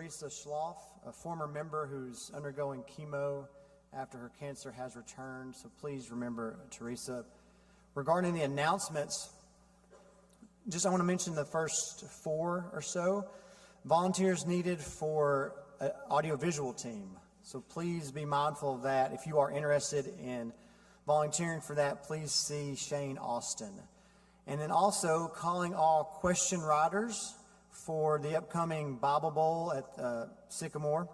Teresa Schloff, a former member who's undergoing chemo after her cancer has returned. So please remember Teresa. Regarding the announcements, I want to mention the first 4 or so. Volunteers needed for an audiovisual team. So please be mindful of that. If you are interested in volunteering for that, please see Shane Austin. And then also calling all question writers for the upcoming Bible Bowl at the Sycamore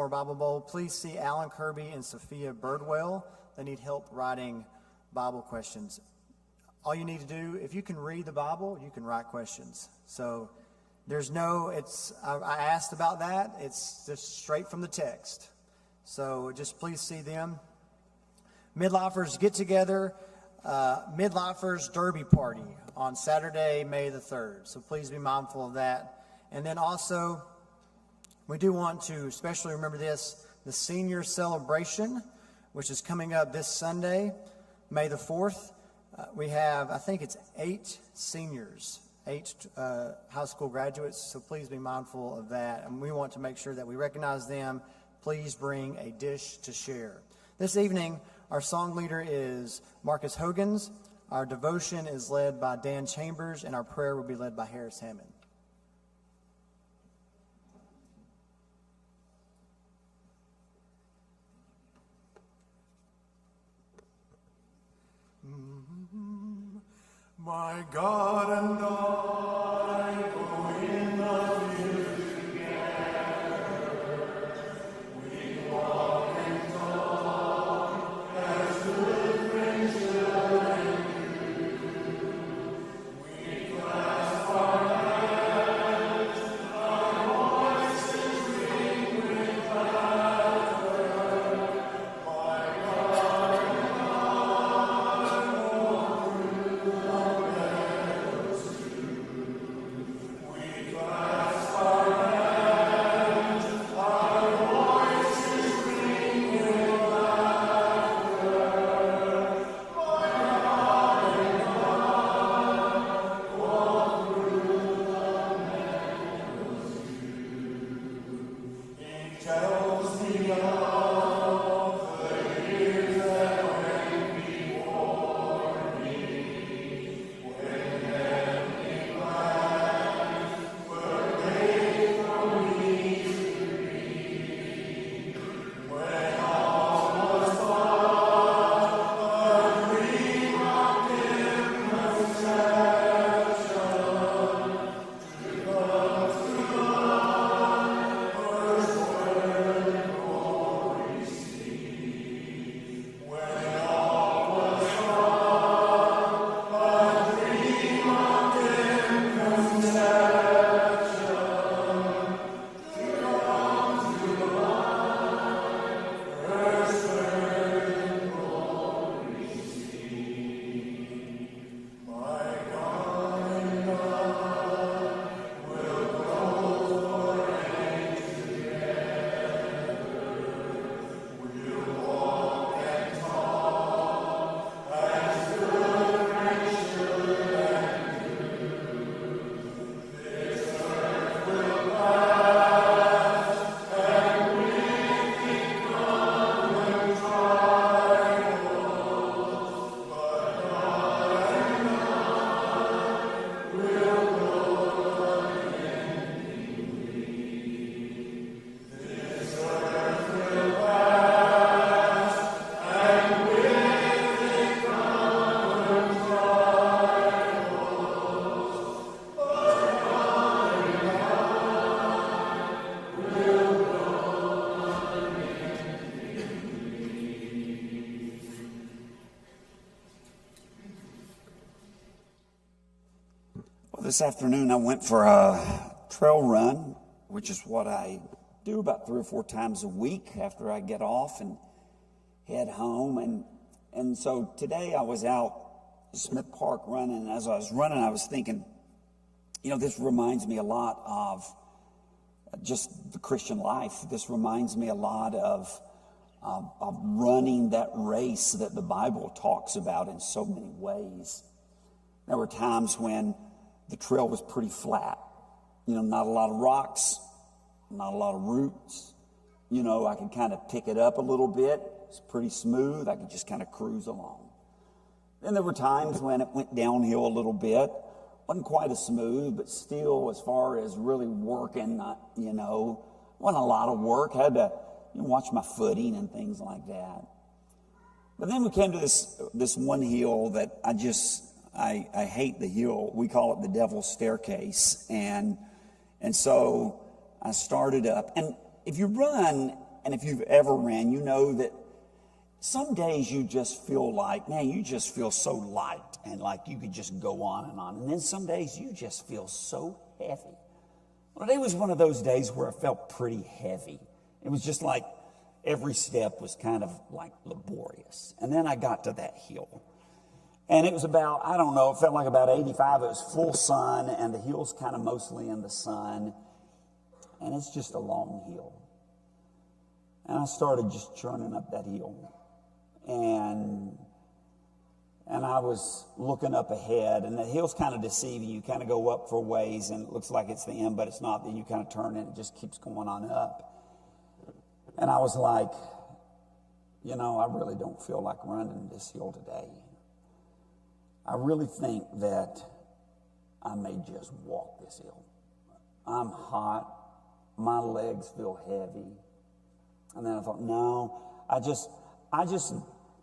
Bible Bowl. Please see Alan Kirby and Sophia Birdwell. They need help writing Bible questions. All you need to do, if you can read the Bible, you can write questions. So I asked about that. It's just straight from the text. So just please see them. Midlifers get together, Midlifers Derby Party on Saturday, May the 3rd. So please be mindful of that. And then also, we do want to especially remember this, the senior celebration, which is coming up this Sunday, May the 4th. We have, I think it's 8 seniors, 8 high school graduates. So please be mindful of that. And we want to make sure that we recognize them. Please bring a dish to share. This evening, our song leader is Marcus Hogans. Our devotion is led by Dan Chambers, and our prayer will be led by Harris Hammond. My God and I go in the field together. We walk and talk as good friends should do. We clasp our hands, our voices ring with laughter. My God and I walk through the meadows too. We clasp our hands, our voices ring with laughter. My God and I walk through the meadows too. He tells me of the years that went before me, when empty lands were made for me to read. When all was but a dream of dim conception, to come to life, first word and glory see. When all was a dream of dim conception, to come to life, first word and glory see. My God and I will go for ages together. We'll walk and talk as good friends should and do. This earth will pass, and with it come trials. But God and I will go unendingly. This earth will pass, and with it come trials. But God and I will go unendingly. Well, this afternoon I went for a trail run, which is what I do about 3 or 4 times a week after I get off and head home. And so today I was out at Smith Park running, and as I was running, I was thinking, this reminds me a lot of just the Christian life. This reminds me a lot of running that race that the Bible talks about in so many ways. There were times when the trail was pretty flat, not a lot of rocks, not a lot of roots. You know, I could kind of pick it up a little bit. It's pretty smooth. I could just kind of cruise along. Then there were times when it went downhill a little bit. Wasn't quite as smooth, but still, as far as really working, wasn't a lot of work. Had to watch my footing and things like that. But then we came to this one hill that I hate the hill. We call it the Devil's Staircase. And so I started up. And if you run, and if you've ever ran, you know that some days you just feel like, man, you just feel so light and like you could just go on. And then some days you just feel so heavy. Well, today was one of those days where I felt pretty heavy. It was just like every step was kind of like laborious. And then I got to that hill. And it was about, I don't know, it felt like about 85. It was full sun, and the hill's kind of mostly in the sun. And it's just a long hill. And I started just churning up that hill. And I was looking up ahead, and the hill's kind of deceiving. You kind of go up for a ways, and it looks like it's the end, but it's not. Then you kind of turn, and it just keeps going on up. And I was like, I really don't feel like running this hill today. I really think that I may just walk this hill. I'm hot. My legs feel heavy. And then I thought, no, I just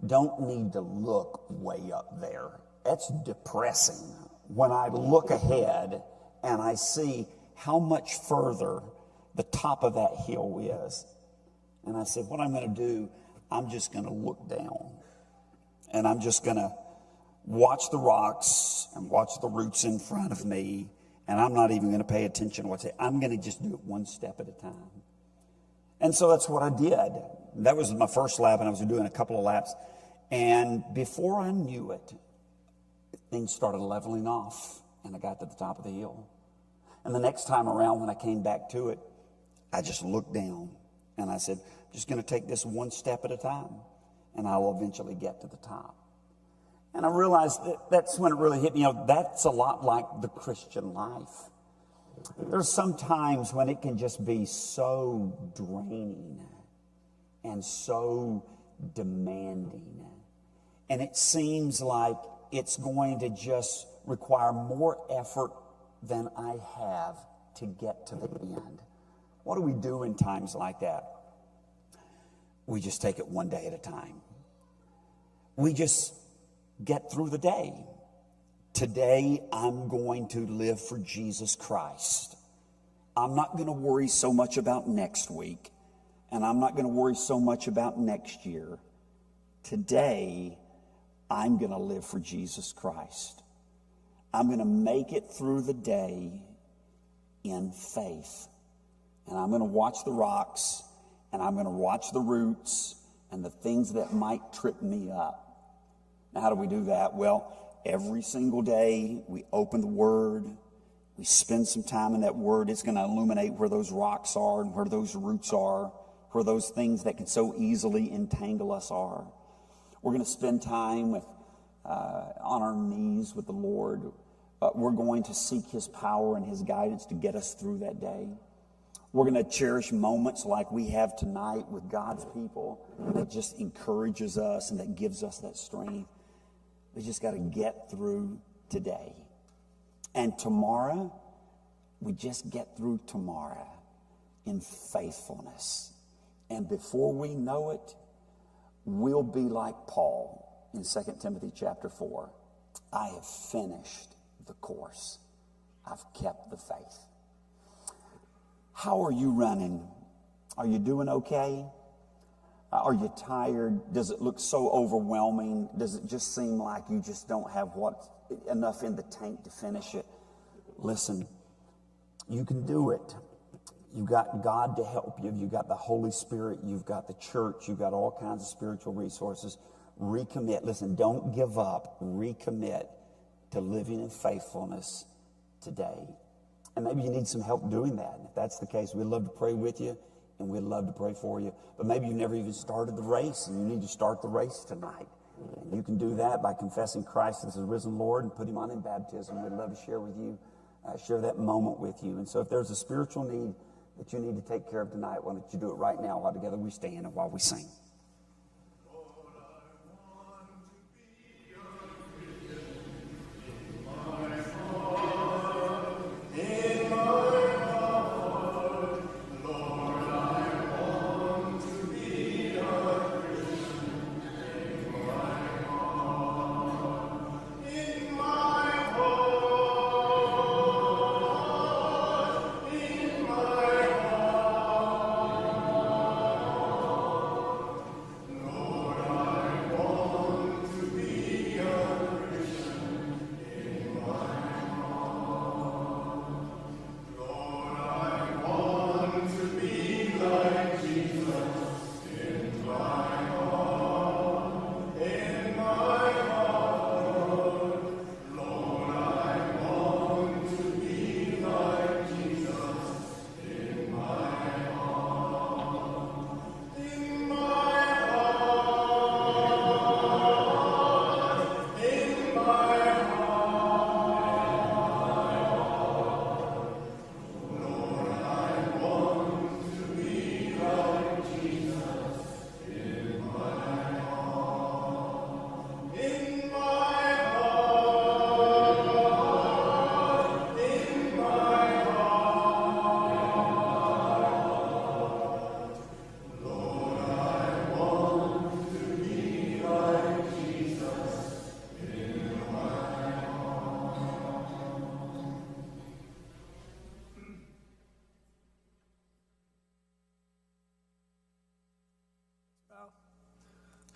don't need to look way up there. That's depressing. When I look ahead and I see how much further the top of that hill is. And I said, what I'm going to do, I'm just going to look down. And I'm just going to watch the rocks and watch the roots in front of me. And I'm not even going to pay attention to what's there. I'm going to just do it one step at a time. And so that's what I did. That was my first lap, and I was doing a couple of laps. And before I knew it, things started leveling off, and I got to the top of the hill. And the next time around, when I came back to it, I just looked down, and I said, I'm just going to take this one step at a time, and I will eventually get to the top. And I realized that's when it really hit me. That's a lot like the Christian life. There's some times when it can just be so draining and so demanding. And it seems like it's going to just require more effort than I have to get to the end. What do we do in times like that? We just take it one day at a time. We just get through the day. Today, I'm going to live for Jesus Christ. I'm not going to worry so much about next week, and I'm not going to worry so much about next year. Today, I'm going to live for Jesus Christ. I'm going to make it through the day in faith. And I'm going to watch the rocks, and I'm going to watch the roots and the things that might trip me up. Now, how do we do that? Well, every single day we open the Word. We spend some time in that Word. It's going to illuminate where those rocks are and where those roots are, where those things that can so easily entangle us are. We're going to spend time on our knees with the Lord. We're going to seek His power and His guidance to get us through that day. We're going to cherish moments like we have tonight with God's people that just encourages us and that gives us that strength. We just got to get through today. And tomorrow, we just get through tomorrow in faithfulness. And before we know it, we'll be like Paul in 2 Timothy chapter 4. I have finished the course. I've kept the faith. How are you running? Are you doing okay? Are you tired? Does it look so overwhelming? Does it just seem like you just don't have enough in the tank to finish it? Listen, you can do it. You've got God to help you. You've got the Holy Spirit. You've got the church. You've got all kinds of spiritual resources. Recommit. Listen, don't give up. Recommit to living in faithfulness today. And maybe you need some help doing that. And if that's the case, we'd love to pray with you, and we'd love to pray for you. But maybe you've never even started the race, and you need to start the race tonight. And you can do that by confessing Christ as the risen Lord and put Him on in baptism. We'd love to share with you, share that moment with you. And so if there's a spiritual need that you need to take care of tonight, why don't you do it right now while together we stand and while we sing.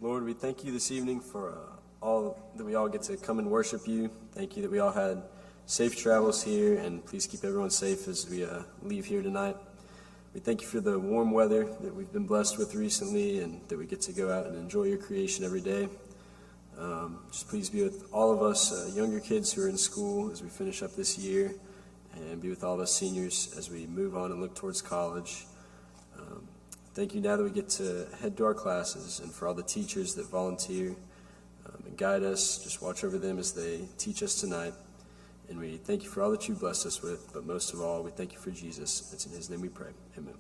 Lord, we thank you this evening for all that we all get to come and worship you. Thank you that we all had safe travels here, and please keep everyone safe as we leave here tonight. We thank you for the warm weather that we've been blessed with recently, and that we get to go out and enjoy your creation every day. Just please be with all of us younger kids who are in school as we finish up this year, and be with all of us seniors as we move on and look towards college. Thank you now that we get to head to our classes, and for all the teachers that volunteer and guide us. Just watch over them as they teach us tonight. And we thank you for all that you blessed us with, but most of all, we thank you for Jesus. It's in his name we pray. Amen.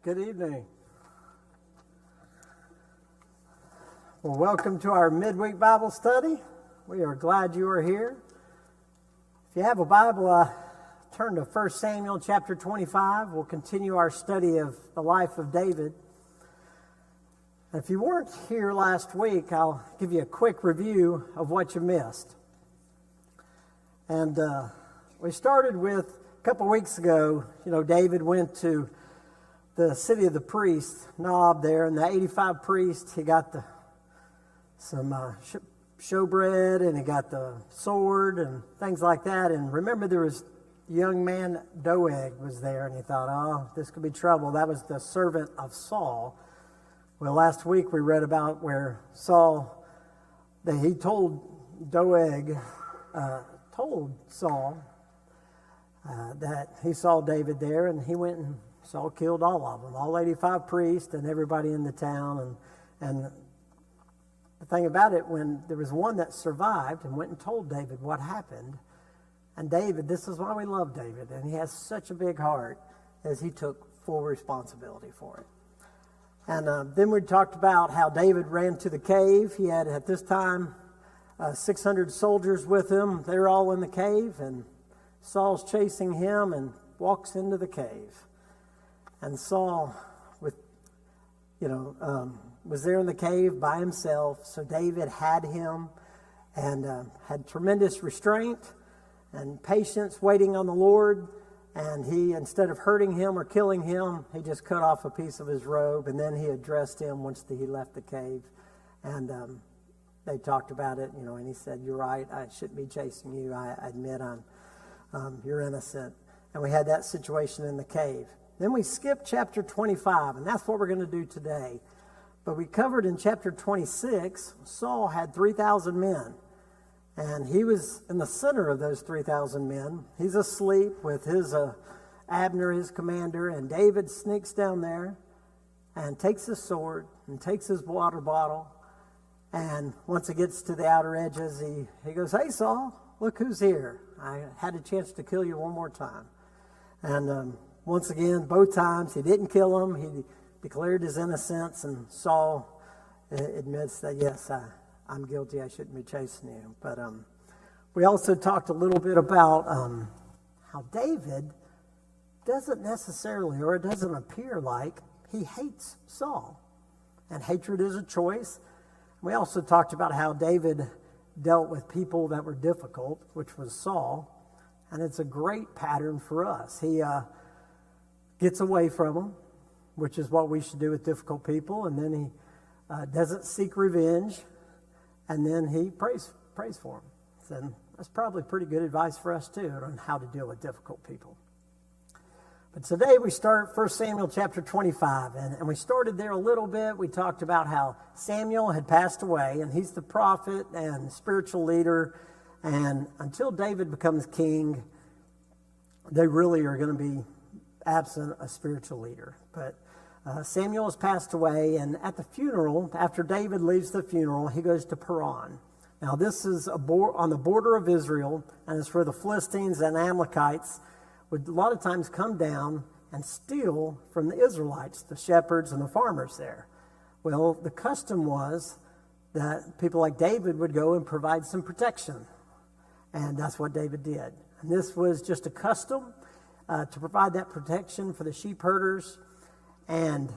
Good evening. Well, welcome to our midweek Bible study. We are glad you are here. If you have a Bible, turn to 1 Samuel chapter 25. We'll continue our study of the life of David. If you weren't here last week, I'll give you a quick review of what you missed. And we started with, a couple weeks ago, David went to the city of the priest, Nob there, and the 85 priests, he got some showbread, and he got the sword and things like that. And remember, there was a young man, Doeg, was there, and he thought, oh, this could be trouble. That was the servant of Saul. Well, last week we read about where Saul, that he told Doeg, told Saul that he saw David there, and he went and Saul killed all of them, all 85 priests and everybody in the town. And the thing about it, when there was one that survived and went and told David what happened, and David, this is why we love David, and he has such a big heart, as he took full responsibility for it. And then we talked about how David ran to the cave. He had, at this time, 600 soldiers with him. They're all in the cave, and Saul's chasing him and walks into the cave. And Saul, was there in the cave by himself. So David had him and had tremendous restraint and patience, waiting on the Lord. And he, instead of hurting him or killing him, he just cut off a piece of his robe, and then he addressed him once he left the cave. And they talked about it, and he said, "You're right, I shouldn't be chasing you. I admit you're innocent." And we had that situation in the cave. Then we skipped chapter 25, and that's what we're going to do today. But we covered in chapter 26, Saul had 3,000 men. And he was in the center of those 3,000 men. He's asleep with his Abner, his commander, and David sneaks down there and takes his sword and takes his water bottle. And once he gets to the outer edges, he goes, "Hey, Saul, look who's here. I had a chance to kill you one more time." And once again, both times, he didn't kill him. He declared his innocence, and Saul admits that, yes, I'm guilty. I shouldn't be chasing you. But we also talked a little bit about how David doesn't necessarily, or it doesn't appear like, he hates Saul. And hatred is a choice. We also talked about how David dealt with people that were difficult, which was Saul. And it's a great pattern for us. He gets away from them, which is what we should do with difficult people. And then he doesn't seek revenge. And then he prays for him. So that's probably pretty good advice for us too on how to deal with difficult people. But today we start 1 Samuel chapter 25. And we started there a little bit. We talked about how Samuel had passed away, and he's the prophet and spiritual leader. And until David becomes king, they really are going to be absent a spiritual leader. But Samuel has passed away, and at the funeral, after David leaves the funeral, he goes to Paran. Now, this is on the border of Israel, and it's where the Philistines and Amalekites would a lot of times come down and steal from the Israelites, the shepherds and the farmers there. Well, the custom was that people like David would go and provide some protection, and that's what David did. And this was just a custom to provide that protection for the sheep herders. And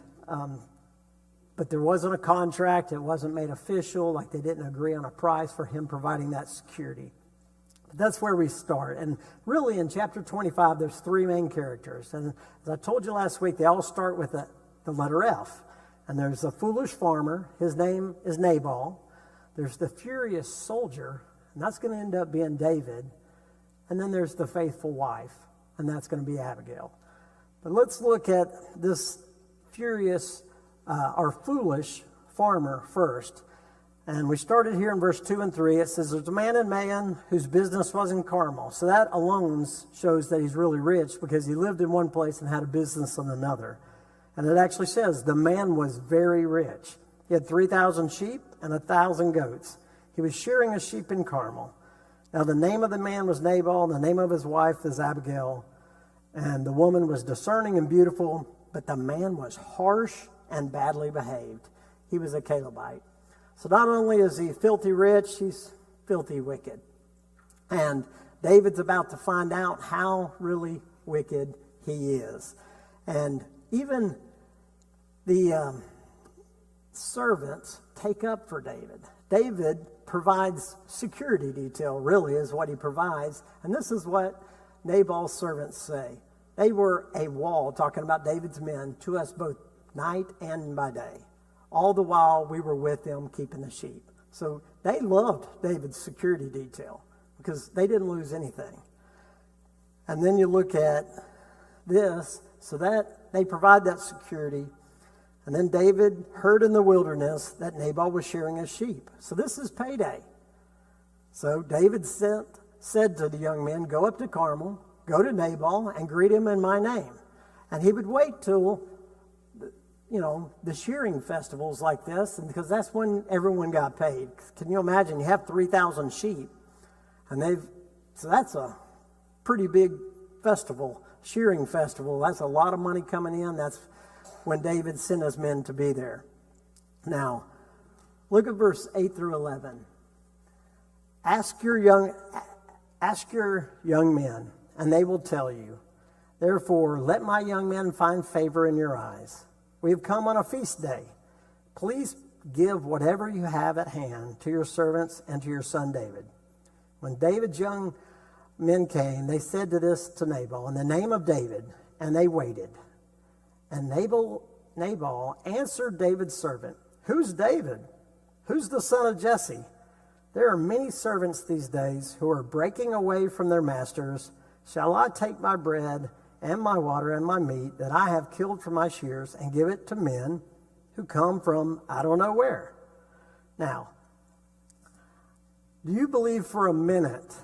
but there wasn't a contract. It wasn't made official. Like, they didn't agree on a price for him providing that security. But that's where we start. And really, in chapter 25, there's three main characters. And as I told you last week, they all start with the letter F. And there's the foolish farmer. His name is Nabal. There's the furious soldier, and that's going to end up being David. And then there's the faithful wife, and that's going to be Abigail. But let's look at this furious or foolish farmer first. And we started here in verse 2 and 3. It says, there's a man in Maon whose business was in Carmel. So that alone shows that he's really rich, because he lived in one place and had a business in another. And it actually says the man was very rich. He had 3,000 sheep and 1,000 goats. He was shearing a sheep in Carmel. Now the name of the man was Nabal, and the name of his wife is Abigail. And the woman was discerning and beautiful, but the man was harsh and badly behaved. He was a Calebite. So not only is he filthy rich, he's filthy wicked. And David's about to find out how really wicked he is. And even the servants take up for David. David provides security detail, really, is what he provides. And this is what Nabal's servants say. They were a wall, talking about David's men, to us both night and by day. All the while we were with them keeping the sheep. So they loved David's security detail because they didn't lose anything. And then you look at this, so that they provide that security. And then David heard in the wilderness that Nabal was shearing his sheep. So this is payday. So David said to the young men, go up to Carmel, go to Nabal, and greet him in my name. And he would wait till, the shearing festivals like this, and because that's when everyone got paid. Can you imagine? You have 3,000 sheep, and so that's a pretty big festival, shearing festival. That's a lot of money coming in. That's when David sent his men to be there. Now, look at verse 8 through 11. Ask your young men, and they will tell you. Therefore, let my young men find favor in your eyes. We have come on a feast day. Please give whatever you have at hand to your servants and to your son David. When David's young men came, they said this to Nabal in the name of David, and they waited. And Nabal answered David's servant, who's David? Who's the son of Jesse? There are many servants these days who are breaking away from their masters. Shall I take my bread and my water and my meat that I have killed for my shears and give it to men who come from I don't know where? Now, do you believe for a minute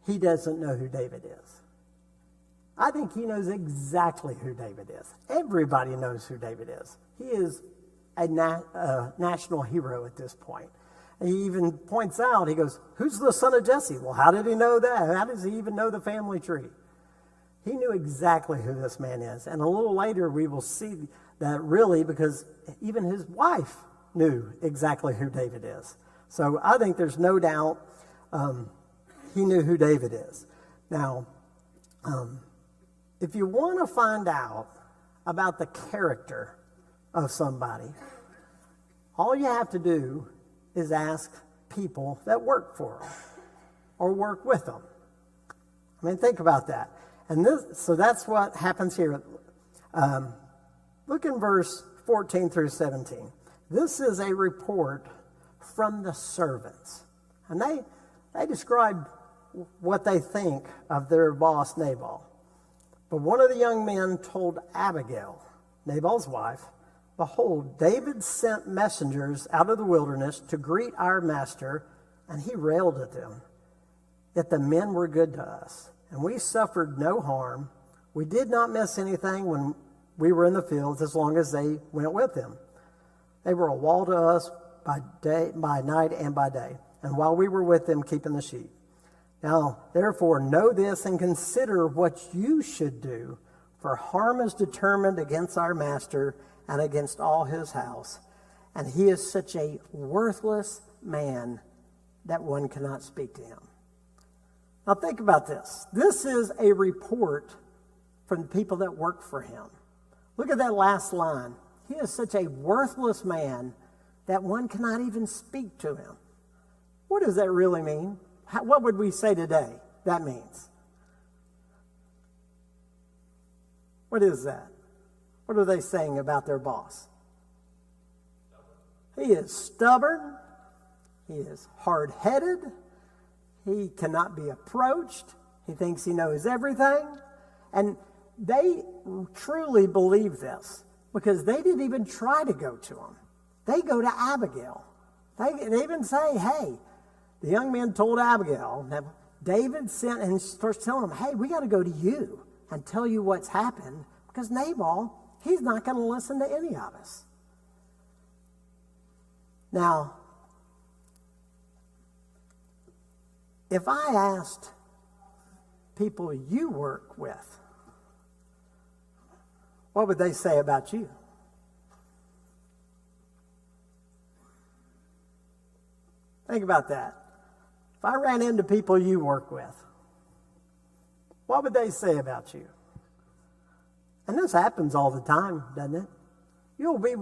he doesn't know who David is? I think he knows exactly who David is. Everybody knows who David is. He is a national hero at this point. And he even points out, he goes, who's the son of Jesse? Well, how did he know that? How does he even know the family tree? He knew exactly who this man is. And a little later we will see that really because even his wife knew exactly who David is. So I think there's no doubt he knew who David is. Now, if you want to find out about the character of somebody, all you have to do is ask people that work for them or work with them. I mean, think about that. And so that's what happens here. Look in verse 14 through 17. This is a report from the servants. And they describe what they think of their boss, Nabal. But one of the young men told Abigail, Nabal's wife, behold, David sent messengers out of the wilderness to greet our master, and he railed at them. Yet the men were good to us, and we suffered no harm. We did not miss anything when we were in the fields as long as they went with him. They were a wall to us by night and by day, and while we were with them keeping the sheep. Now, therefore, know this and consider what you should do, for harm is determined against our master and against all his house. And he is such a worthless man that one cannot speak to him. Now think about this. This is a report from the people that work for him. Look at that last line. He is such a worthless man that one cannot even speak to him. What does that really mean? What would we say today that means? What is that? What are they saying about their boss? He is stubborn. He is hard-headed. He cannot be approached. He thinks he knows everything. And they truly believe this because they didn't even try to go to him. They go to Abigail. They even say, hey, the young man told Abigail, that David sent and starts telling them, hey, we got to go to you and tell you what's happened because Nabal, he's not going to listen to any of us. Now, if I asked people you work with, what would they say about you? Think about that. If I ran into people you work with, what would they say about you? And this happens all the time, doesn't it? You'll be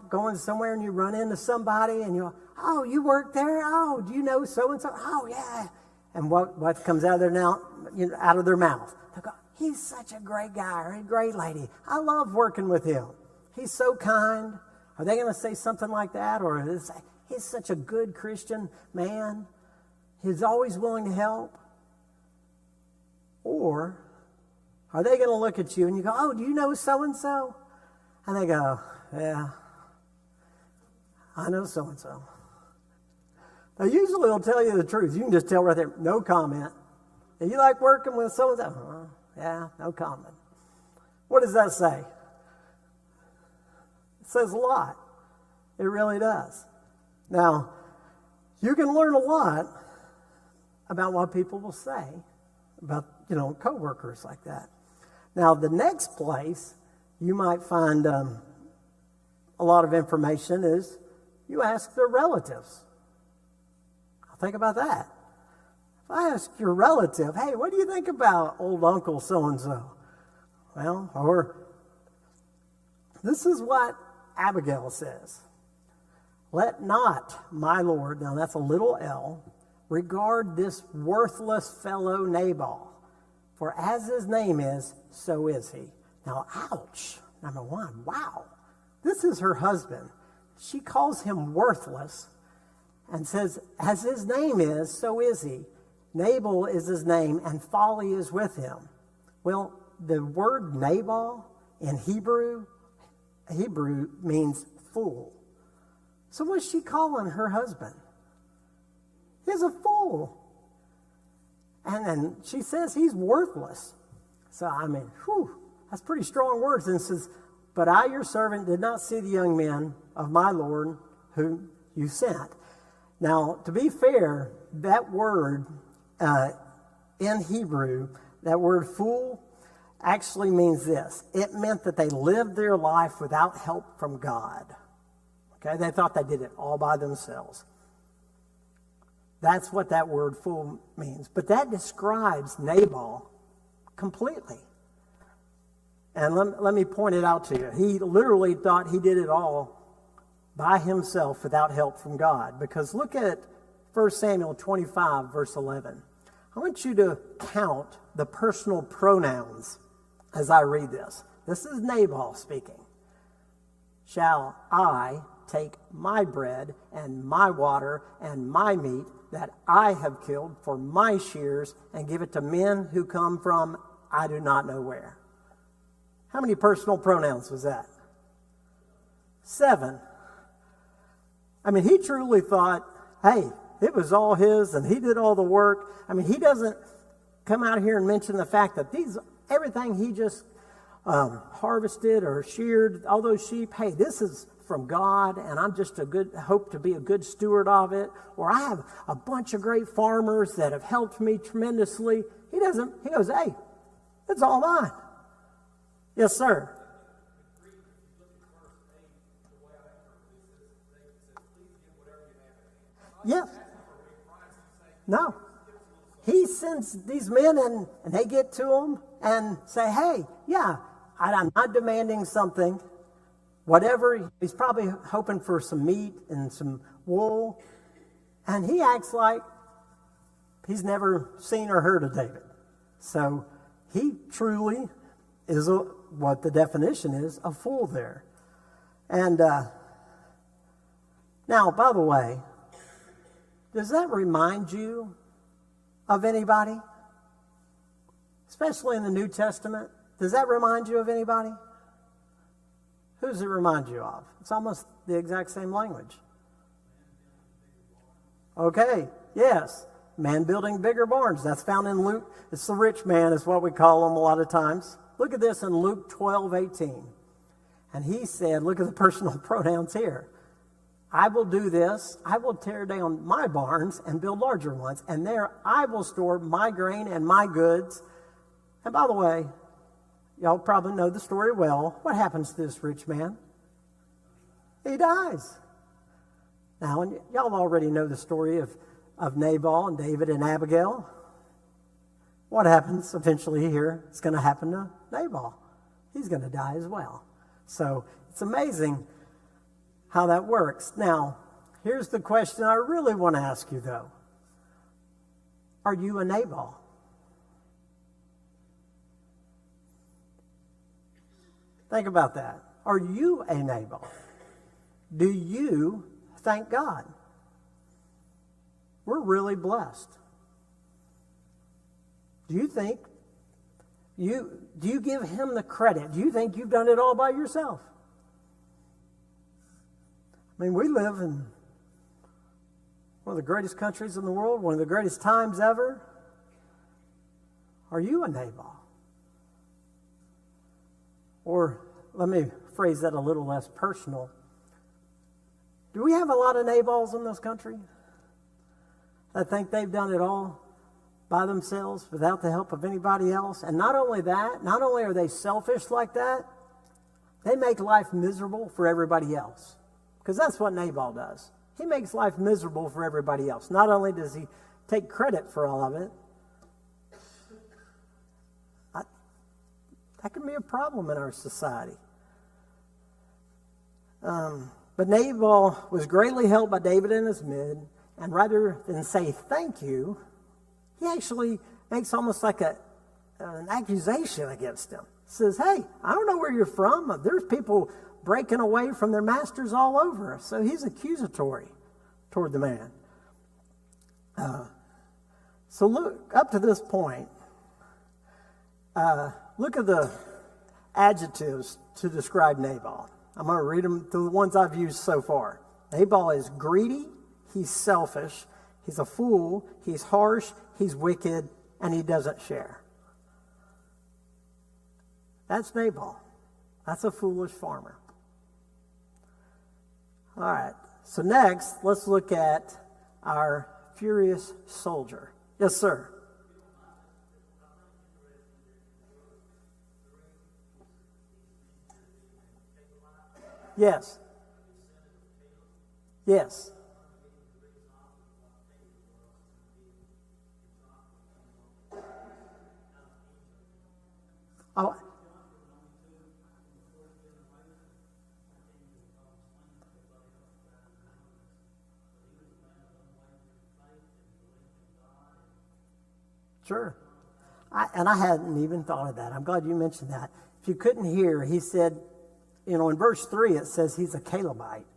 going somewhere and you run into somebody and you'll, oh, you work there? Oh, do you know so-and-so? Oh, yeah. And what comes out of their out of their mouth? They go, he's such a great guy or a great lady. I love working with him. He's so kind. Are they going to say something like that? Or are they say, he's such a good Christian man. He's always willing to help. Or are they going to look at you and you go, oh, do you know so-and-so? And they go, yeah, I know so-and-so. Now, usually they'll tell you the truth. You can just tell right there, no comment. And you like working with so-and-so? Yeah, no comment. What does that say? It says a lot. It really does. Now, you can learn a lot about what people will say about, coworkers like that. Now, the next place you might find a lot of information is you ask their relatives. Think about that. If I ask your relative, hey, what do you think about old Uncle so-and-so? Well, or this is what Abigail says. Let not my Lord, now that's a little L, regard this worthless fellow Nabal, for as his name is, so is he. Now, ouch. Number one, wow. This is her husband. She calls him worthless and says, as his name is, so is he. Nabal is his name, and folly is with him. Well, the word Nabal in Hebrew means fool. So what's she calling her husband? He's a fool. And then she says he's worthless. So, that's pretty strong words. And it says, but I, your servant, did not see the young men of my Lord whom you sent. Now, to be fair, that word in Hebrew, that word fool, actually means this. It meant that they lived their life without help from God. Okay, they thought they did it all by themselves. That's what that word fool means. But that describes Nabal completely. And let me point it out to you. He literally thought he did it all by himself without help from God. Because look at 1 Samuel 25, verse 11. I want you to count the personal pronouns as I read this. This is Nabal speaking. Shall I take my bread and my water and my meat that I have killed for my shears and give it to men who come from I do not know where? How many personal pronouns was that? 7. He truly thought, hey, it was all his and he did all the work. He doesn't come out here and mention the fact that everything he just harvested or sheared, all those sheep, hey, this is from God and I'm just hope to be a good steward of it. Or I have a bunch of great farmers that have helped me tremendously. He goes, hey, it's all mine. Yes, sir. Yes. No. He sends these men and they get to him and say, hey, yeah, I'm not demanding something. Whatever. He's probably hoping for some meat and some wool. And he acts like he's never seen or heard of David. So he truly is what the definition is, a fool there. And now, by the way, does that remind you of anybody? Especially in the New Testament. Does that remind you of anybody? Who does it remind you of? It's almost the exact same language. Okay, yes. Man building bigger barns. That's found in Luke. It's the rich man is what we call him a lot of times. Look at this in Luke 12:18. And he said, look at the personal pronouns here. I will do this. I will tear down my barns and build larger ones. And there I will store my grain and my goods. And by the way, y'all probably know the story well. What happens to this rich man? He dies. Now, and y'all already know the story of Nabal and David and Abigail. What happens eventually here is going to happen to Nabal. He's going to die as well. So it's amazing how that works. Now, here's the question I really want to ask you, though. Are you a Nabal? Think about that. Are you a Nabal? Do you thank God? We're really blessed. Do you think do you give him the credit? Do you think you've done it all by yourself? I mean, we live in one of the greatest countries in the world, one of the greatest times ever. Are you a Nabal? Or let me phrase that a little less personal. Do we have a lot of Nabals in this country that think they've done it all by themselves without the help of anybody else? And not only that, not only are they selfish like that, they make life miserable for everybody else. Because that's what Nabal does. He makes life miserable for everybody else. Not only does he take credit for all of it, that can be a problem in our society. But Nabal was greatly helped by David and his men, and rather than say thank you, he actually makes almost like an accusation against him. Says, hey, I don't know where you're from. There's people breaking away from their masters all over. So he's accusatory toward the man. So look, up to this point, look at the adjectives to describe Nabal. I'm going to read them, the ones I've used so far. Nabal is greedy, he's selfish, he's a fool, he's harsh, he's wicked, and he doesn't share. That's Nabal. That's a foolish farmer. All right, so next, let's look at our furious soldier. Yes, sir. Yes. Yes. Oh. Sure. I hadn't even thought of that. I'm glad you mentioned that. If you couldn't hear, he said, in verse 3, it says he's a Calebite.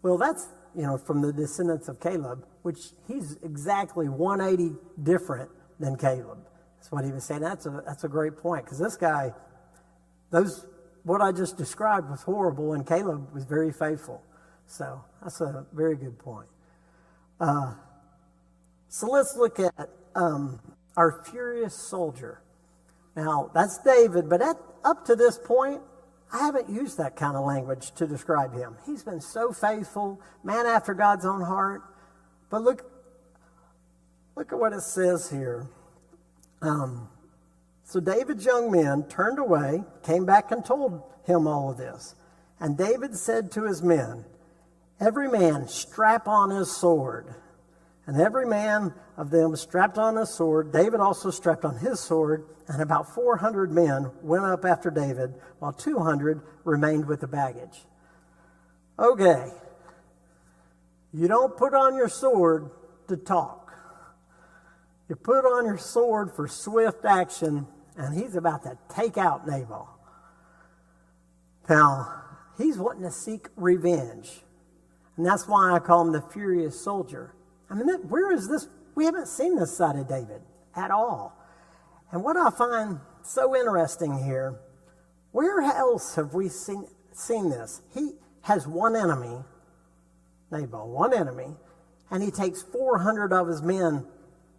Well, that's, from the descendants of Caleb, which he's exactly 180 different than Caleb. That's what he was saying. That's a great point, because this guy, what I just described was horrible, and Caleb was very faithful. So that's a very good point. So let's look at our furious soldier. Now, that's David, but up to this point, I haven't used that kind of language to describe him. He's been so faithful, man after God's own heart. But look at what it says here. So David's young men turned away, came back and told him all of this. And David said to his men, every man strap on his sword. And every man of them strapped on his sword. David also strapped on his sword. And about 400 men went up after David, while 200 remained with the baggage. Okay. You don't put on your sword to talk. You put on your sword for swift action, and he's about to take out Nabal. Now, he's wanting to seek revenge. And that's why I call him the furious soldier. I mean, where is this? We haven't seen this side of David at all. And what I find so interesting here, where else have we seen this? He has one enemy, Nabal, one enemy, and he takes 400 of his men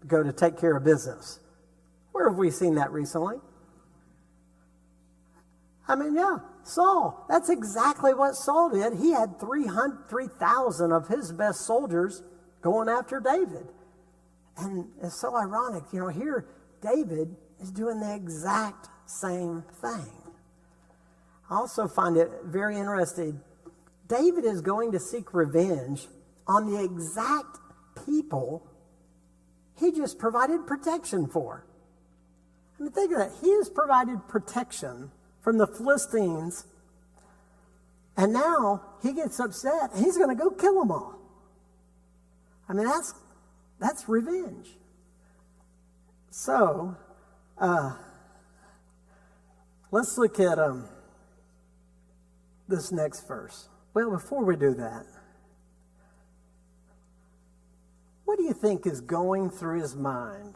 to go to take care of business. Where have we seen that recently? I mean, yeah, Saul. That's exactly what Saul did. He had 3,000 of his best soldiers going after David. And it's so ironic, here David is doing the exact same thing. I also find it very interesting. David is going to seek revenge on the exact people he just provided protection for. I mean, think of that. He has provided protection from the Philistines, and now he gets upset, and he's going to go kill them all. I mean, that's revenge. So, let's look at this next verse. Well, before we do that, what do you think is going through his mind?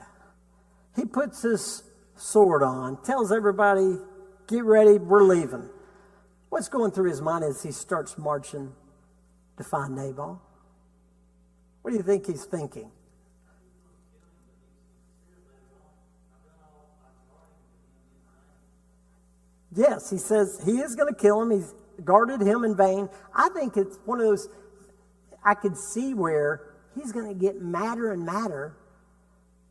He puts his sword on, tells everybody, get ready, we're leaving. What's going through his mind as he starts marching to find Nabal? What do you think he's thinking? Yes, he says he is going to kill him. He's guarded him in vain. I think it's one of those, I could see where he's going to get madder and madder.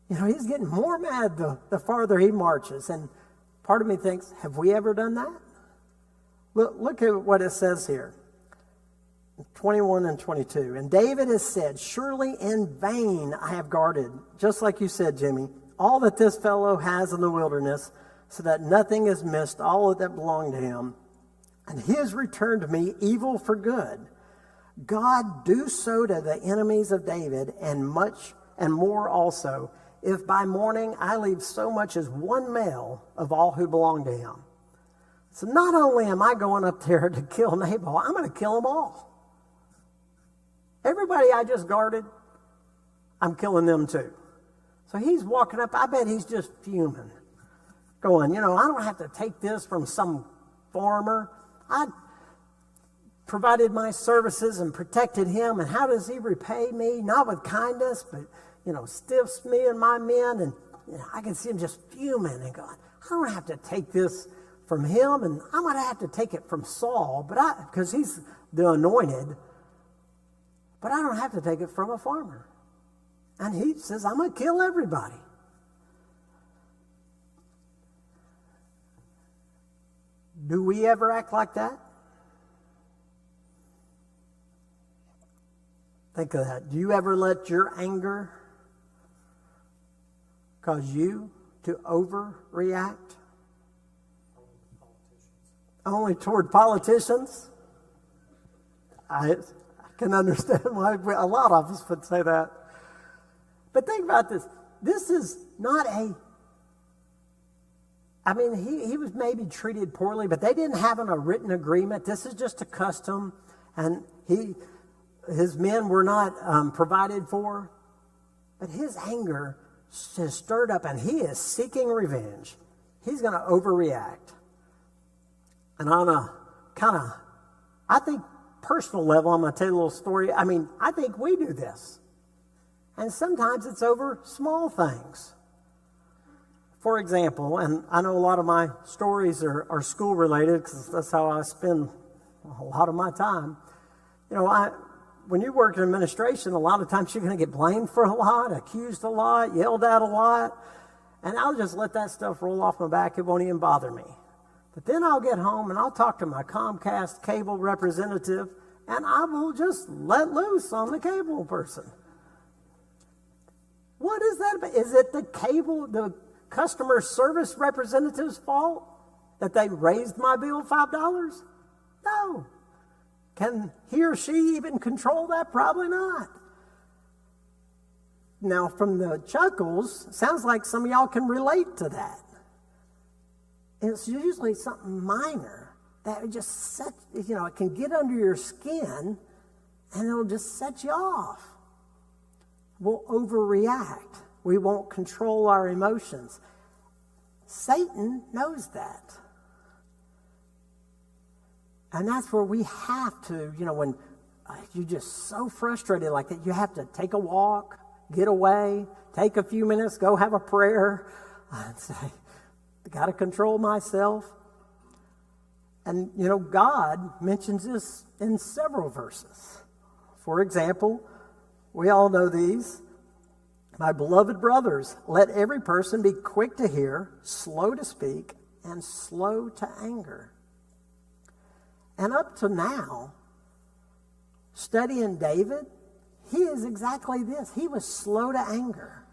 You know, he's getting more mad the farther he marches. And part of me thinks, have we ever done that? Look at what it says here. 21 and 22. And David has said, surely in vain I have guarded, just like you said, Jimmy, all that this fellow has in the wilderness, so that nothing is missed, all that belonged to him. And he has returned to me evil for good. God, do so to the enemies of David, and much and more also, if by morning I leave so much as one male of all who belong to him. So not only am I going up there to kill Nabal, I'm going to kill them all. Everybody I just guarded, I'm killing them too. So he's walking up, I bet he's just fuming, going, you know, I don't have to take this from some farmer. I provided my services and protected him, and how does he repay me? Not with kindness, but, you know, stiffs me and my men, and you know, I can see him just fuming and going, I don't have to take this from him, and I'm going to have to take it from Saul, because he's the anointed, but I don't have to take it from a farmer. And he says, I'm going to kill everybody. Do we ever act like that? Think of that. Do you ever let your anger cause you to overreact? Only toward politicians? I can understand why a lot of us would say that. But think about this. This is not I mean, he was maybe treated poorly, but they didn't have a written agreement. This is just a custom, and his men were not provided for. But his anger has stirred up, and he is seeking revenge. He's going to overreact. And on a kind of, I think, personal level, I'm going to tell you a little story. I mean, I think we do this. And sometimes it's over small things. For example, and I know a lot of my stories are school related because that's how I spend a lot of my time. You know, when you work in administration, a lot of times you're going to get blamed for a lot, accused a lot, yelled at a lot. And I'll just let that stuff roll off my back. It won't even bother me. But then I'll get home and I'll talk to my Comcast cable representative, and I will just let loose on the cable person. What is that about? Is it the customer service representative's fault that they raised my bill $5? No. Can he or she even control that? Probably not. Now, from the chuckles, sounds like some of y'all can relate to that. It's usually something minor that just it can get under your skin and it'll just set you off. We'll overreact. We won't control our emotions. Satan knows that. And that's where we have to, when you're just so frustrated like that, you have to take a walk, get away, take a few minutes, go have a prayer, and say, I got to control myself. And, God mentions this in several verses. For example, we all know these. My beloved brothers, let every person be quick to hear, slow to speak, and slow to anger. And up to now, studying David, he is exactly this. He was slow to anger.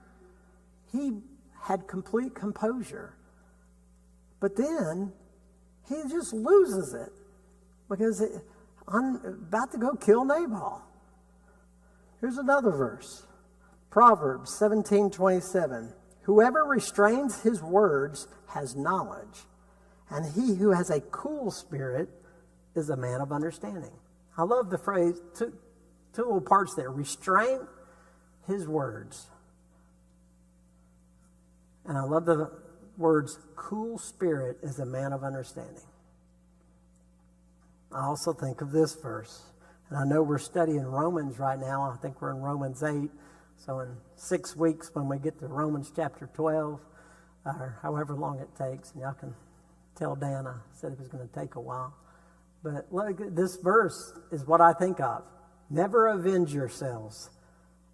He had complete composure. But then he just loses it because I'm about to go kill Nabal. Here's another verse. Proverbs 17:27. Whoever restrains his words has knowledge, and he who has a cool spirit is a man of understanding. I love the phrase, two little parts there. Restrain his words. And I love the words, cool spirit is a man of understanding. I also think of this verse. And I know we're studying Romans right now. I think we're in Romans 8. So in 6 weeks when we get to Romans chapter 12, or however long it takes, and y'all can tell Dan I said it was going to take a while. But look, this verse is what I think of. Never avenge yourselves,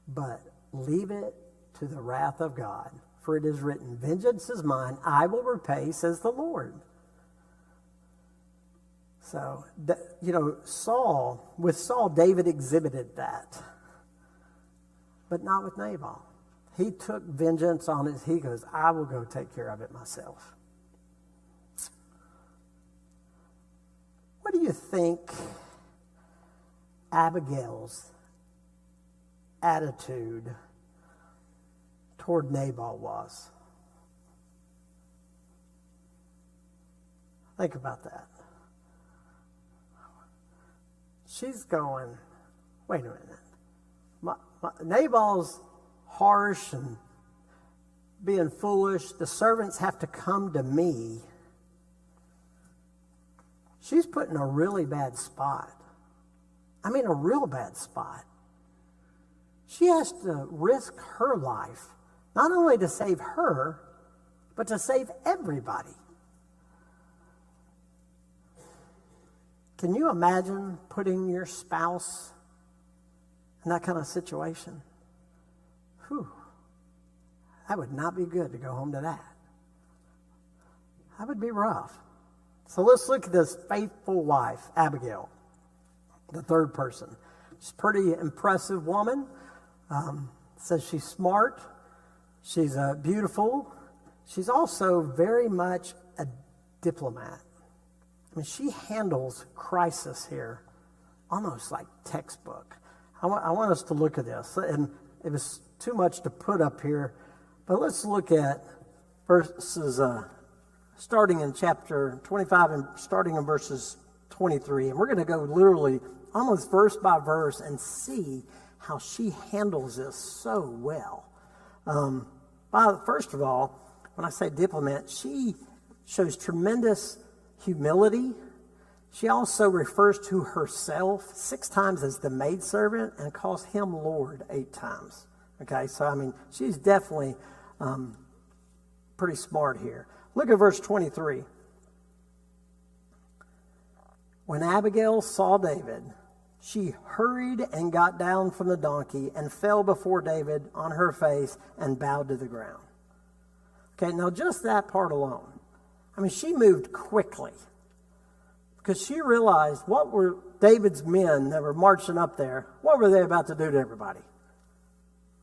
but leave it to the wrath of God. For it is written, vengeance is mine, I will repay, says the Lord. So, with Saul, David exhibited that. But not with Nabal. He took vengeance on it. He goes, I will go take care of it myself. What do you think Abigail's attitude toward Nabal was? Think about that. She's going, wait a minute. Nabal's harsh and being foolish. The servants have to come to me. She's put in a really bad spot. I mean, a real bad spot. She has to risk her life, not only to save her, but to save everybody. Can you imagine putting your spouse in that kind of situation? Whew. That would not be good to go home to that. That would be rough. So let's look at this faithful wife, Abigail, the third person. She's a pretty impressive woman. Says she's smart. She's beautiful. She's also very much a diplomat. I mean, she handles crisis here almost like textbook. I want us to look at this. And it was too much to put up here. But let's look at verses starting in chapter 25 and starting in verses 23. And we're going to go literally almost verse by verse and see how she handles this so well. First of all, when I say diplomat, she shows tremendous humility. She also refers to herself 6 times as the maidservant and calls him Lord 8 times. Okay, so I mean, she's definitely pretty smart here. Look at verse 23. When Abigail saw David, she hurried and got down from the donkey and fell before David on her face and bowed to the ground. Okay, now just that part alone. I mean, she moved quickly because she realized what were David's men that were marching up there, what were they about to do to everybody?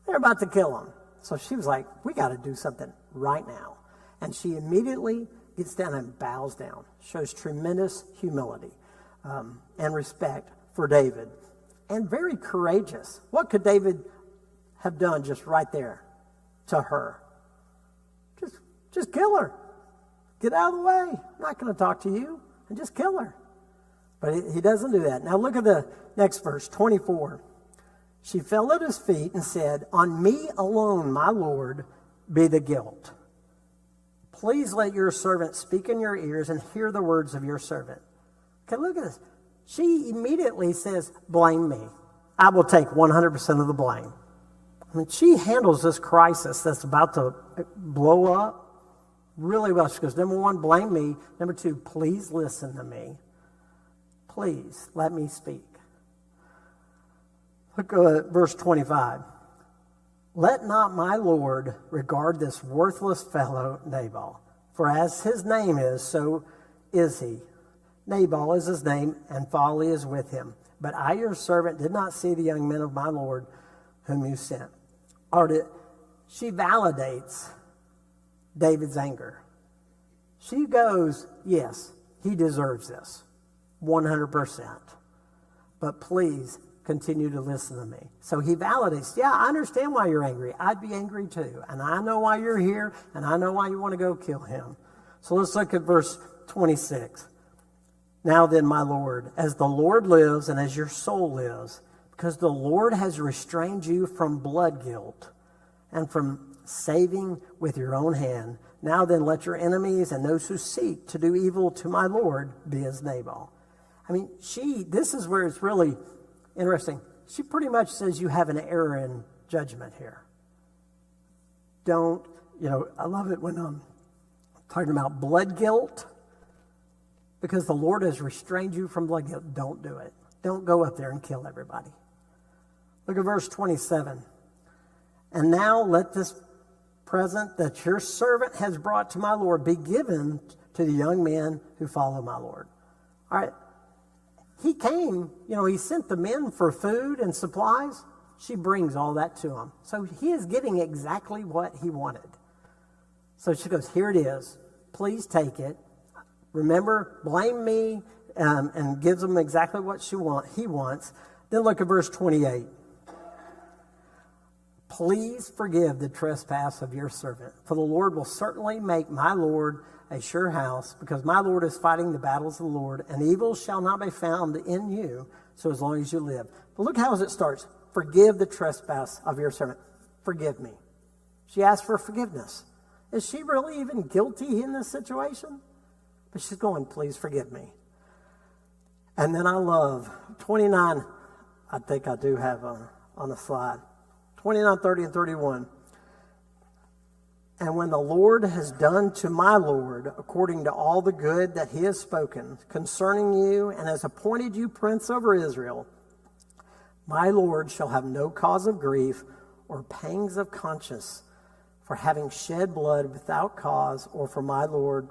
They're about to kill him. So she was like, we got to do something right now. And she immediately gets down and bows down, shows tremendous humility and respect for David, and very courageous. What could David have done just right there to her? Just kill her. Get out of the way. I'm not going to talk to you. And just kill her. But he doesn't do that. Now look at the next verse, 24. She fell at his feet and said, on me alone, my Lord, be the guilt. Please let your servant speak in your ears and hear the words of your servant. Okay, look at this. She immediately says, blame me. I will take 100% of the blame. I mean, she handles this crisis that's about to blow up really well. She goes, number 1, blame me. Number 2, please listen to me. Please let me speak. Look at verse 25. Let not my Lord regard this worthless fellow Nabal, for as his name is, so is he. Nabal is his name, and folly is with him. But I, your servant, did not see the young men of my Lord whom you sent. She validates David's anger. She goes, yes, he deserves this, 100%. But please continue to listen to me. So he validates, yeah, I understand why you're angry. I'd be angry too. And I know why you're here, and I know why you want to go kill him. So let's look at verse 26. Now then, my Lord, as the Lord lives and as your soul lives, because the Lord has restrained you from blood guilt and from saving with your own hand, now then let your enemies and those who seek to do evil to my Lord be as Nabal. I mean, this is where it's really interesting. She pretty much says you have an error in judgment here. I love it when I'm talking about blood guilt, because the Lord has restrained you from blood guilt. Don't do it. Don't go up there and kill everybody. Look at verse 27. And now let this present that your servant has brought to my Lord be given to the young men who follow my Lord. All right. He came, he sent the men for food and supplies. She brings all that to him. So he is getting exactly what he wanted. So she goes, here it is. Please take it. Remember, blame me, and gives him exactly what he wants. Then look at verse 28. Please forgive the trespass of your servant, for the Lord will certainly make my Lord a sure house, because my Lord is fighting the battles of the Lord, and evil shall not be found in you, so as long as you live. But look how it starts. Forgive the trespass of your servant. Forgive me. She asked for forgiveness. Is she really even guilty in this situation? But she's going, please forgive me. And then I love 29, I think I do have on the slide. 29, 30, and 31. And when the Lord has done to my Lord according to all the good that he has spoken concerning you, and has appointed you prince over Israel, my Lord shall have no cause of grief or pangs of conscience for having shed blood without cause, or for my Lord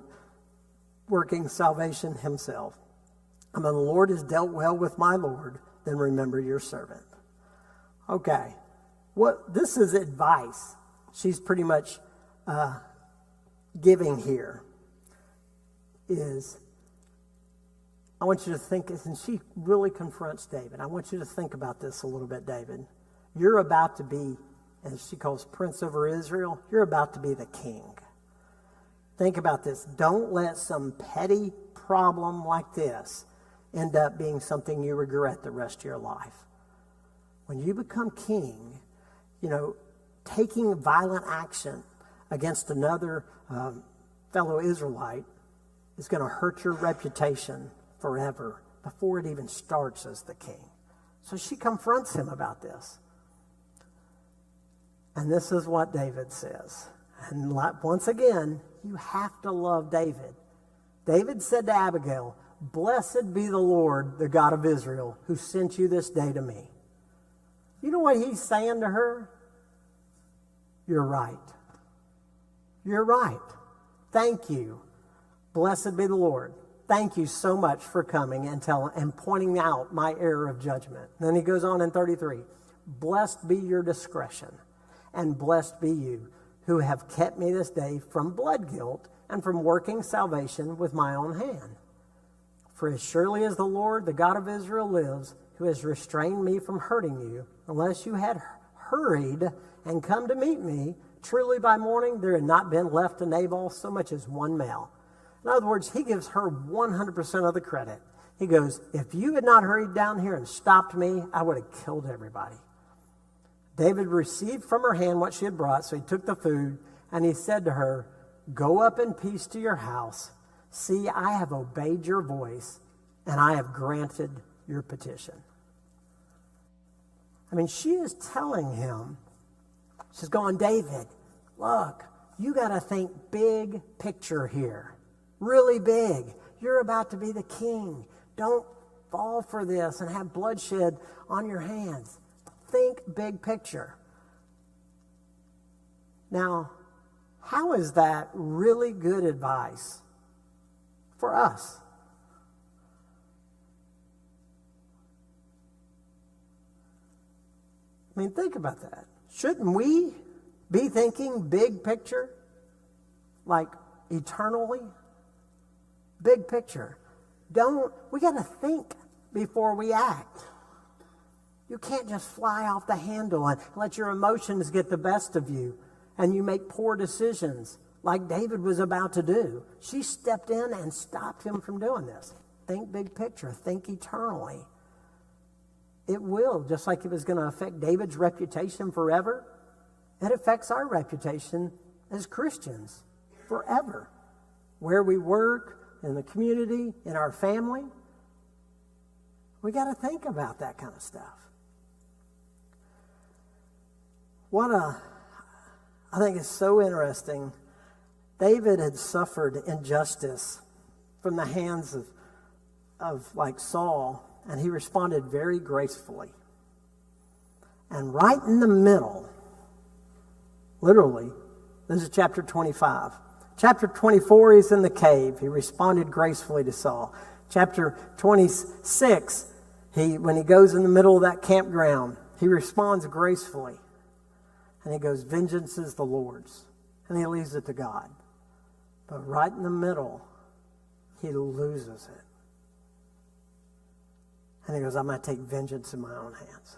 working salvation himself. And when the Lord has dealt well with my Lord, then remember your servant. Okay. This is advice she's pretty much giving here. I want you to think, and she really confronts David. I want you to think about this a little bit, David. You're about to be, as she calls prince over Israel, you're about to be the king. Think about this. Don't let some petty problem like this end up being something you regret the rest of your life. When you become king, taking violent action against another fellow Israelite is going to hurt your reputation forever before it even starts as the king. So she confronts him about this. And this is what David says. And once again, you have to love David. David said to Abigail, "Blessed be the Lord, the God of Israel, who sent you this day to me." You know what he's saying to her? You're right. You're right. Thank you. Blessed be the Lord. Thank you so much for coming and pointing out my error of judgment. And then he goes on in 33. Blessed be your discretion, and blessed be you, who have kept me this day from blood guilt and from working salvation with my own hand. For as surely as the Lord, the God of Israel, lives, who has restrained me from hurting you, unless you had hurried and come to meet me, truly by morning there had not been left to Nabal so much as one male. In other words, he gives her 100% of the credit. He goes, if you had not hurried down here and stopped me, I would have killed everybody. David received from her hand what she had brought, so he took the food, and he said to her, "Go up in peace to your house. See, I have obeyed your voice, and I have granted your petition." I mean, she is telling him, she's going, David, look, you got to think big picture here. Really big. You're about to be the king. Don't fall for this and have bloodshed on your hands. Think big picture. Now, how is that really good advice for us? I mean, think about that. Shouldn't we be thinking big picture? Like eternally? Big picture. We got to think before we act. You can't just fly off the handle and let your emotions get the best of you and you make poor decisions like David was about to do. She stepped in and stopped him from doing this. Think big picture. Think eternally. It will, just like it was going to affect David's reputation forever. It affects our reputation as Christians forever. Where we work, in the community, in our family. We got to think about that kind of stuff. I think it's so interesting. David had suffered injustice from the hands of like Saul, and he responded very gracefully. And right in the middle, literally, this is chapter 25. Chapter 24, he's in the cave. He responded gracefully to Saul. Chapter 26, when he goes in the middle of that campground, he responds gracefully. And he goes, vengeance is the Lord's. And he leaves it to God. But right in the middle, he loses it. And he goes, I'm going to take vengeance in my own hands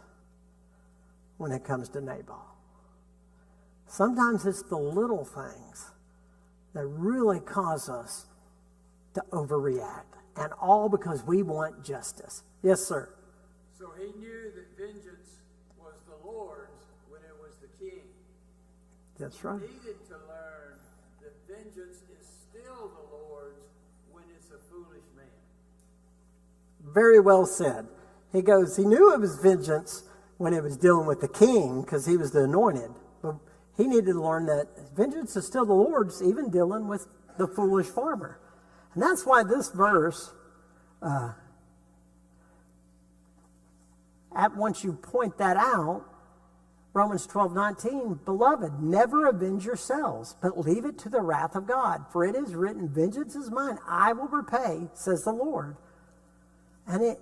when it comes to Nabal. Sometimes it's the little things that really cause us to overreact. And all because we want justice. Yes, sir. So he knew that vengeance was the Lord's when it was the king. That's right. He needed to learn that vengeance is still the Lord's when it's a foolish man. Very well said. He knew it was vengeance when it was dealing with the king because he was the anointed. But he needed to learn that vengeance is still the Lord's, even dealing with the foolish farmer. And that's why this verse, once you point that out, Romans 12:19, beloved, never avenge yourselves, but leave it to the wrath of God. For it is written, vengeance is mine, I will repay, says the Lord. And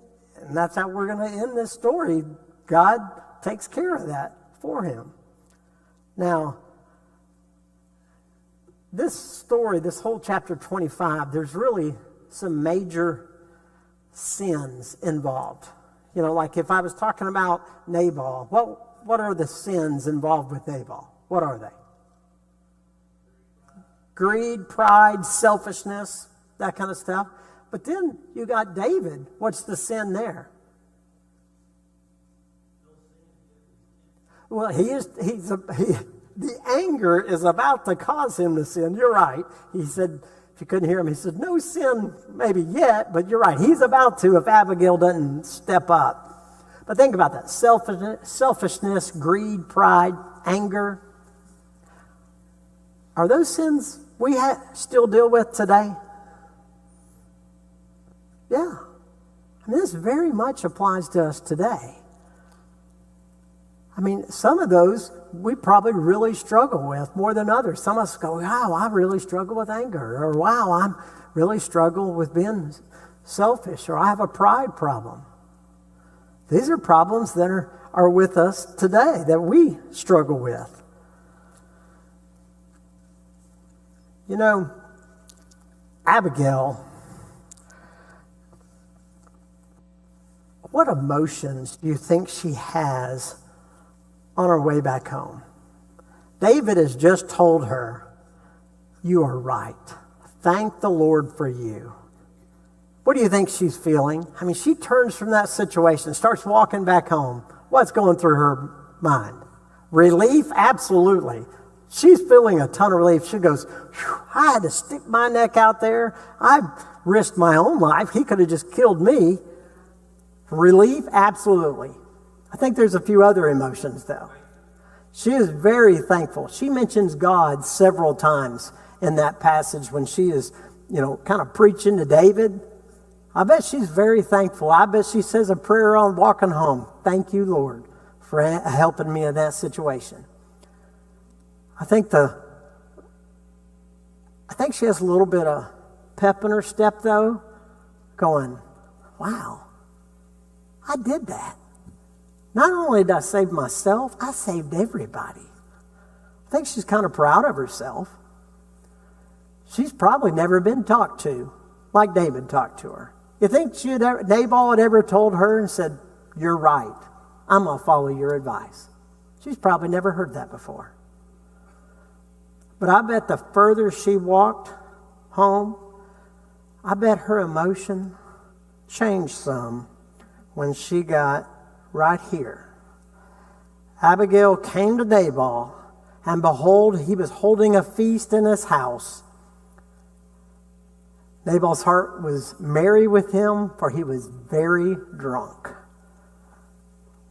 that's how we're going to end this story. God takes care of that for him. Now, this story, this whole chapter 25, there's really some major sins involved. You know, like if I was talking about Nabal, what are the sins involved with Nabal? What are they? Greed, pride, selfishness, that kind of stuff. But then you got David. What's the sin there? Well, the anger is about to cause him to sin. You're right. He said, if you couldn't hear him, he said, no sin maybe yet, but you're right. He's about to if Abigail doesn't step up. But think about that. Selfishness, greed, pride, anger. Are those sins we still deal with today? Yeah. I mean, this very much applies to us today. I mean, some of those we probably really struggle with more than others. Some of us go, wow, I really struggle with anger. Or, wow, I really struggle with being selfish. Or I have a pride problem. These are problems that are with us today that we struggle with. You know, Abigail, what emotions do you think she has on her way back home? David has just told her, you are right. Thank the Lord for you. What do you think she's feeling? I mean, she turns from that situation, starts walking back home. What's going through her mind? Relief? Absolutely. She's feeling a ton of relief. She goes, I had to stick my neck out there. I risked my own life. He could have just killed me. Relief? Absolutely. I think there's a few other emotions, though. She is very thankful. She mentions God several times in that passage when she is, kind of preaching to David. I bet she's very thankful. I bet she says a prayer on walking home. Thank you, Lord, for helping me in that situation. I think she has a little bit of pep in her step, though, going, wow, I did that. Not only did I save myself, I saved everybody. I think she's kind of proud of herself. She's probably never been talked to like David talked to her. You think Nabal had ever told her and said, "You're right, I'm going to follow your advice"? She's probably never heard that before. But I bet the further she walked home, I bet her emotion changed some when she got right here. Abigail came to Nabal, and behold, he was holding a feast in his house. Nabal's heart was merry with him, for he was very drunk.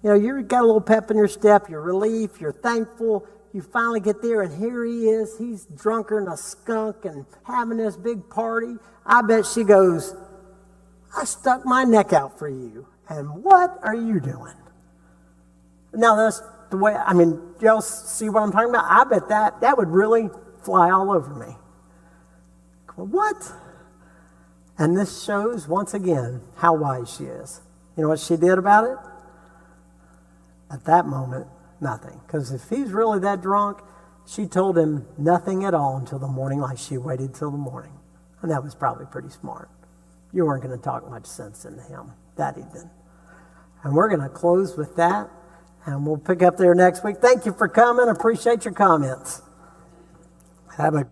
You know, you've got a little pep in your step, you're relieved, you're thankful. You finally get there, and here he is. He's drunker than a skunk and having this big party. I bet she goes, "I stuck my neck out for you, and what are you doing?" Now, that's the way, y'all see what I'm talking about? I bet that would really fly all over me. What? And this shows, once again, how wise she is. You know what she did about it? At that moment, nothing. Because if he's really that drunk, she told him nothing at all until the morning, like she waited till the morning. And that was probably pretty smart. You weren't going to talk much sense into him that evening. And we're going to close with that, and we'll pick up there next week. Thank you for coming. Appreciate your comments. Have a